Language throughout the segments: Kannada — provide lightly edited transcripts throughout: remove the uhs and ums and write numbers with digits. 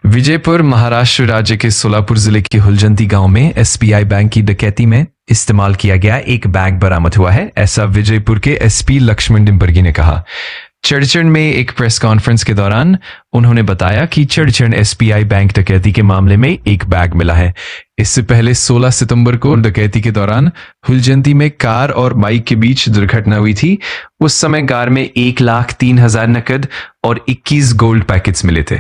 विजयपुर महाराष्ट्र राज्य के सोलापुर जिले के हुलजंती गांव में एसबीआई बैंक की डकैती में इस्तेमाल किया गया एक बैग बरामद हुआ है। ऐसा विजयपुर के एसपी लक्ष्मण डिम्बर्गी ने कहा। चड़चन में एक प्रेस कॉन्फ्रेंस के दौरान उन्होंने बताया कि चड़चन एसबीआई बैंक डकैती के मामले में एक बैग मिला है। इससे पहले 16 सितंबर को डकैती के दौरान हुलजंती में कार और बाइक के बीच दुर्घटना हुई थी। उस समय कार में 1,03,000 नकद और 21 गोल्ड पैकेट्स मिले थे।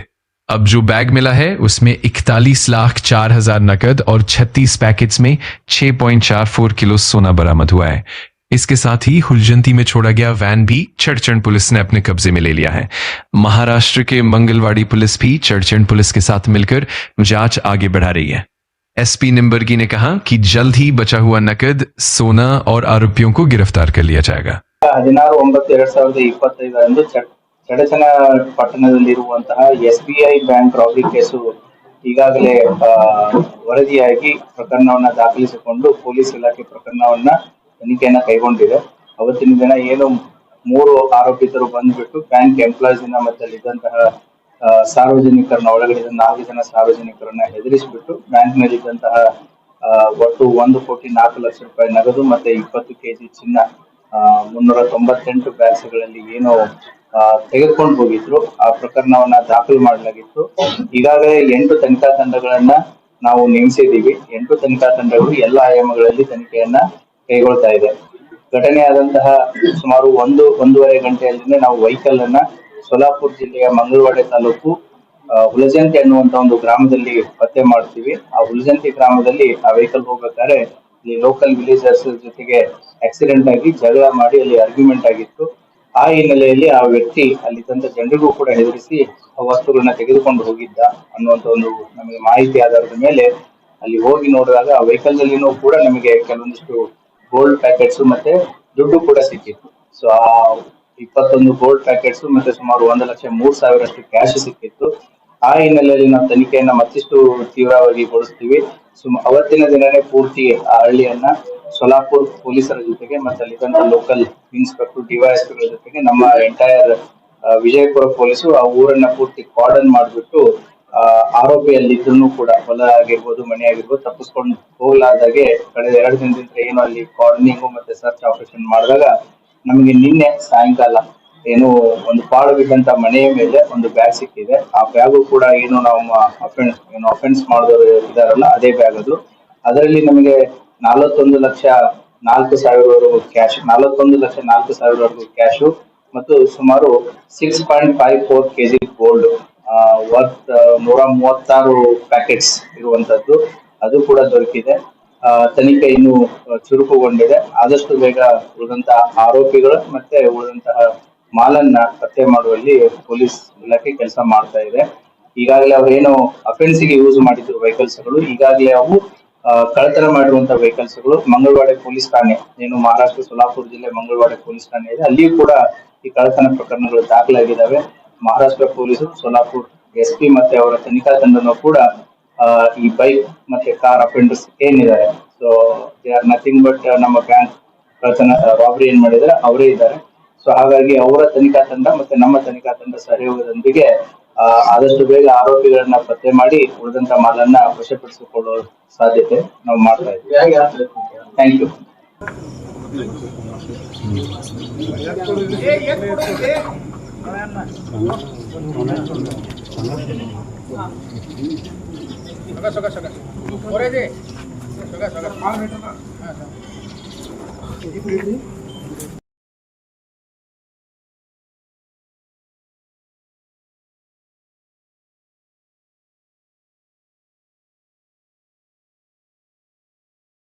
अब जो बैग मिला है उसमें 41,04,000 नकद और 36 पैकेट्स में 6.44 किलो सोना बरामद हुआ है। इसके साथ ही हुलजंती में छोड़ा गया वैन भी चड़चन पुलिस ने अपने कब्जे में ले लिया है। महाराष्ट्र के मंगलवाड़ी पुलिस भी चड़चन पुलिस के साथ मिलकर जांच आगे बढ़ा रही है। एसपी निम्बर्गी ने कहा कि जल्द ही बचा हुआ नकद, सोना और आरोपियों को गिरफ्तार कर लिया जाएगा। 16/9/2025 ಚಡಚಣ ಪಟ್ಟಣದಲ್ಲಿರುವಂತಹ ಎಸ್ಬಿಐ ಬ್ಯಾಂಕ್ ರಾಬರಿ ಕೇಸು ಈಗಾಗಲೇ ವರದಿಯಾಗಿ ಪ್ರಕರಣವನ್ನ ದಾಖಲಿಸಿಕೊಂಡು ಪೊಲೀಸ್ ಇಲಾಖೆ ಪ್ರಕರಣವನ್ನ ತನಿಖೆಯನ್ನ ಕೈಗೊಂಡಿದೆ. ಅವತ್ತಿನ ದಿನ ಏನು 3 ಆರೋಪಿತರು ಬಂದ್ಬಿಟ್ಟು ಬ್ಯಾಂಕ್ ಎಂಪ್ಲಾಯೀಸ್ ಮತ್ತೆ ಅಲ್ಲಿದ್ದಂತಹ ಸಾರ್ವಜನಿಕರನ್ನ ಒಳಗಡೆ 4 ಜನ ಸಾರ್ವಜನಿಕರನ್ನ ಹೆದರಿಸಿಬಿಟ್ಟು ಬ್ಯಾಂಕ್ ನಲ್ಲಿದ್ದಂತಹ ಒಟ್ಟು 1,04,00,000 ರೂಪಾಯಿ ನಗದು ಮತ್ತೆ 20 ಕೆಜಿ ಚಿನ್ನ 398 ಬ್ಯಾಗ್ಸ್ಗಳಲ್ಲಿ ಏನು ತೆಗೆದುಕೊಂಡು ಹೋಗಿದ್ರು. ಆ ಪ್ರಕರಣವನ್ನ ದಾಖಲು ಮಾಡಲಾಗಿತ್ತು. ಈಗಾಗಲೇ 8 ತನಿಖಾ ತಂಡಗಳನ್ನ ನಾವು ನೇಮಿಸಿದ್ದೀವಿ. 8 ತನಿಖಾ ತಂಡಗಳು ಎಲ್ಲ ಆಯಾಮಗಳಲ್ಲಿ ತನಿಖೆಯನ್ನ ಕೈಗೊಳ್ತಾ ಇದೆ. ಘಟನೆಯಾದಂತಹ ಸುಮಾರು 1-1.5 ಗಂಟೆಯಲ್ಲಿನೇ ನಾವು ವೆಹಿಕಲ್ ಅನ್ನ ಸೋಲಾಪುರ ಜಿಲ್ಲೆಯ ಮಂಗಳವಾಡೆ ತಾಲೂಕು ಹುಲಜಂತಿ ಅನ್ನುವಂತ ಒಂದು ಗ್ರಾಮದಲ್ಲಿ ಪತ್ತೆ ಮಾಡ್ತೀವಿ. ಆ ಹುಲಜಂತಿ ಗ್ರಾಮದಲ್ಲಿ ಆ ವೆಹಿಕಲ್ ಹೋಗ್ಬೇಕಾದ್ರೆ ಇಲ್ಲಿ ಲೋಕಲ್ ವಿಲೇಜರ್ಸ್ ಜೊತೆಗೆ ಆಕ್ಸಿಡೆಂಟ್ ಆಗಿ ಜಗಳ ಮಾಡಿ ಅಲ್ಲಿ ಆರ್ಗ್ಯುಮೆಂಟ್ ಆಗಿತ್ತು. ಆ ಹಿನ್ನೆಲೆಯಲ್ಲಿ ಆ ವ್ಯಕ್ತಿ ಅಲ್ಲಿದ್ದಂತ ಜನರಿಗೂ ಕೂಡ ಹೆದರಿಸಿ ವಸ್ತುಗಳನ್ನ ತೆಗೆದುಕೊಂಡು ಹೋಗಿದ್ದ ಅನ್ನುವಂತ ಒಂದು ನಮಗೆ ಮಾಹಿತಿ ಆಧಾರದ ಮೇಲೆ ಅಲ್ಲಿ ಹೋಗಿ ನೋಡಿದಾಗ ಆ ವೆಹಿಕಲ್ ನಲ್ಲಿನೂ ಕೂಡ ನಮಗೆ ಕೆಲವೊಂದಿಷ್ಟು ಗೋಲ್ಡ್ ಪ್ಯಾಕೆಟ್ಸ್ ಮತ್ತೆ ದುಡ್ಡು ಕೂಡ ಸಿಕ್ಕಿತ್ತು. ಸೊ ಆ 21 ಗೋಲ್ಡ್ ಪ್ಯಾಕೆಟ್ಸ್ ಮತ್ತೆ ಸುಮಾರು 1,03,000 ಕ್ಯಾಶ್ ಸಿಕ್ಕಿತ್ತು. ಆ ಹಿನ್ನೆಲೆಯಲ್ಲಿ ನಾವು ತನಿಖೆಯನ್ನ ಮತ್ತಿಷ್ಟು ತೀವ್ರವಾಗಿ ಗೊಳಿಸ್ತೀವಿ. ಅವತ್ತಿನ ದಿನನೇ ಪೂರ್ತಿ ಆ ಹಳ್ಳಿಯನ್ನ ಸೋಲಾಪುರ್ ಪೊಲೀಸರ ಜೊತೆಗೆ ಮತ್ತೆ ಅಲ್ಲಿದ್ದಂತ ಲೋಕಲ್ ಇನ್ಸ್ಪೆಕ್ಟರ್ ಡಿವೈಎಸ್ಪಿಗಳ ಜೊತೆಗೆ ನಮ್ಮ ಎಂಟೈರ್ ವಿಜಯಪುರ ಪೊಲೀಸರು ಆ ಊರನ್ನ ಪೂರ್ತಿ ಕಾರ್ಡನ್ ಮಾಡಿಬಿಟ್ಟು ಆರೋಪಿ ಅಲ್ಲಿದ್ರು ಕೂಡ ಹೊಲ ಆಗಿರ್ಬೋದು, ಮನೆ ಆಗಿರ್ಬೋದು ತಪ್ಪಿಸ್ಕೊಂಡು ಹೋಗ್ಲಾರ್ದಾಗೆ ಕಳೆದ 2 ದಿನದಿಂದ ಏನು ಅಲ್ಲಿ ಕಾರ್ಡನಿಂಗು ಮತ್ತೆ ಸರ್ಚ್ ಆಪರೇಷನ್ ಮಾಡಿದಾಗ ನಮಗೆ ನಿನ್ನೆ ಸಾಯಂಕಾಲ ಏನು ಒಂದು ಪಾಳು ಬಿದ್ದಂತ ಮನೆಯ ಮೇಲೆ ಒಂದು ಬ್ಯಾಗ್ ಸಿಕ್ಕಿದೆ. ಆ ಬ್ಯಾಗು ಕೂಡ ಏನು ನಾವು ಅಫೆನ್ಸ್ ಮಾಡಿದವರು ಇದಾರಲ್ಲ ಅದೇ ಬ್ಯಾಗ್ ಅದು. ಅದರಲ್ಲಿ ನಮಗೆ 41,04,000 ಕ್ಯಾಶ್, 41,04,000 ಕ್ಯಾಶು ಮತ್ತು ಸುಮಾರು 6.54 ಕೆಜಿ ಗೋಲ್ಡ್ ವರ್ತ್ 136 ಪ್ಯಾಕೆಟ್ಸ್ ಇರುವಂತದ್ದು ಅದು ಕೂಡ ದೊರಕಿದೆ. ತನಿಖೆ ಇನ್ನು ಚುರುಕುಗೊಂಡಿದೆ. ಆದಷ್ಟು ಬೇಗ ಉಳಿದಂತಹ ಆರೋಪಿಗಳು ಮತ್ತೆ ಉಳಿದಂತಹ ಮಾಲನ್ನ ಪತ್ತೆ ಮಾಡುವಲ್ಲಿ ಪೊಲೀಸ್ ಇಲಾಖೆ ಕೆಲಸ ಮಾಡ್ತಾ ಇದೆ. ಈಗಾಗಲೇ ಅವ್ರೇನು ಅಫೆನ್ಸಿಗೆ ಯೂಸ್ ಮಾಡಿದ್ರು ವೆಹಿಕಲ್ಸ್ಗಳು ಈಗಾಗಲೇ ಅವು ಕಳ್ಳತನ ಮಾಡಿರುವಂತಹ ವೆಹಿಕಲ್ಸ್ಗಳು ಮಂಗಳವಾಡೆ ಪೊಲೀಸ್ ಠಾಣೆ ಏನು ಮಹಾರಾಷ್ಟ್ರ ಸೋಲಾಪುರ ಜಿಲ್ಲೆ ಮಂಗಳವಾಡೆ ಪೊಲೀಸ್ ಠಾಣೆ ಇದೆ, ಅಲ್ಲಿಯೂ ಕೂಡ ಈ ಕಳ್ಳತನ ಪ್ರಕರಣಗಳು ದಾಖಲಾಗಿದ್ದಾವೆ. ಮಹಾರಾಷ್ಟ್ರ ಪೊಲೀಸರು ಸೋಲಾಪುರ್ ಎಸ್ಪಿ ಮತ್ತೆ ಅವರ ತನಿಖಾ ತಂಡನೂ ಕೂಡ ಈ ಬೈಕ್ ಮತ್ತೆ ಕಾರ್ ಅಫೆಂಡರ್ಸ್ ಏನಿದ್ದಾರೆ so they are nothing but ನಮ್ಮ ಬ್ಯಾಂಕ್ ಕಳ್ಳತನ ರಾಬರಿ ಏನ್ ಮಾಡಿದ್ದಾರೆ ಅವರೇ ಇದ್ದಾರೆ. ಸೊ ಹಾಗಾಗಿ ಅವರ ತನಿಖಾ ತಂಡ ಮತ್ತೆ ನಮ್ಮ ತನಿಖಾ ತಂಡ ಸಹಯೋಗದೊಂದಿಗೆ ಆದಷ್ಟು ಬೇಗ ಆರೋಪಿಗಳನ್ನ ಪತ್ತೆ ಮಾಡಿ ಉಳಿದಂತ ಮಾಲನ್ನ ವಶಪಡಿಸಿಕೊಳ್ಳುವ ಸಾಧ್ಯತೆ ನಾವು ಮಾಡ್ತಾ ಇದ್ದೀವಿ. Thank you. ಸಗ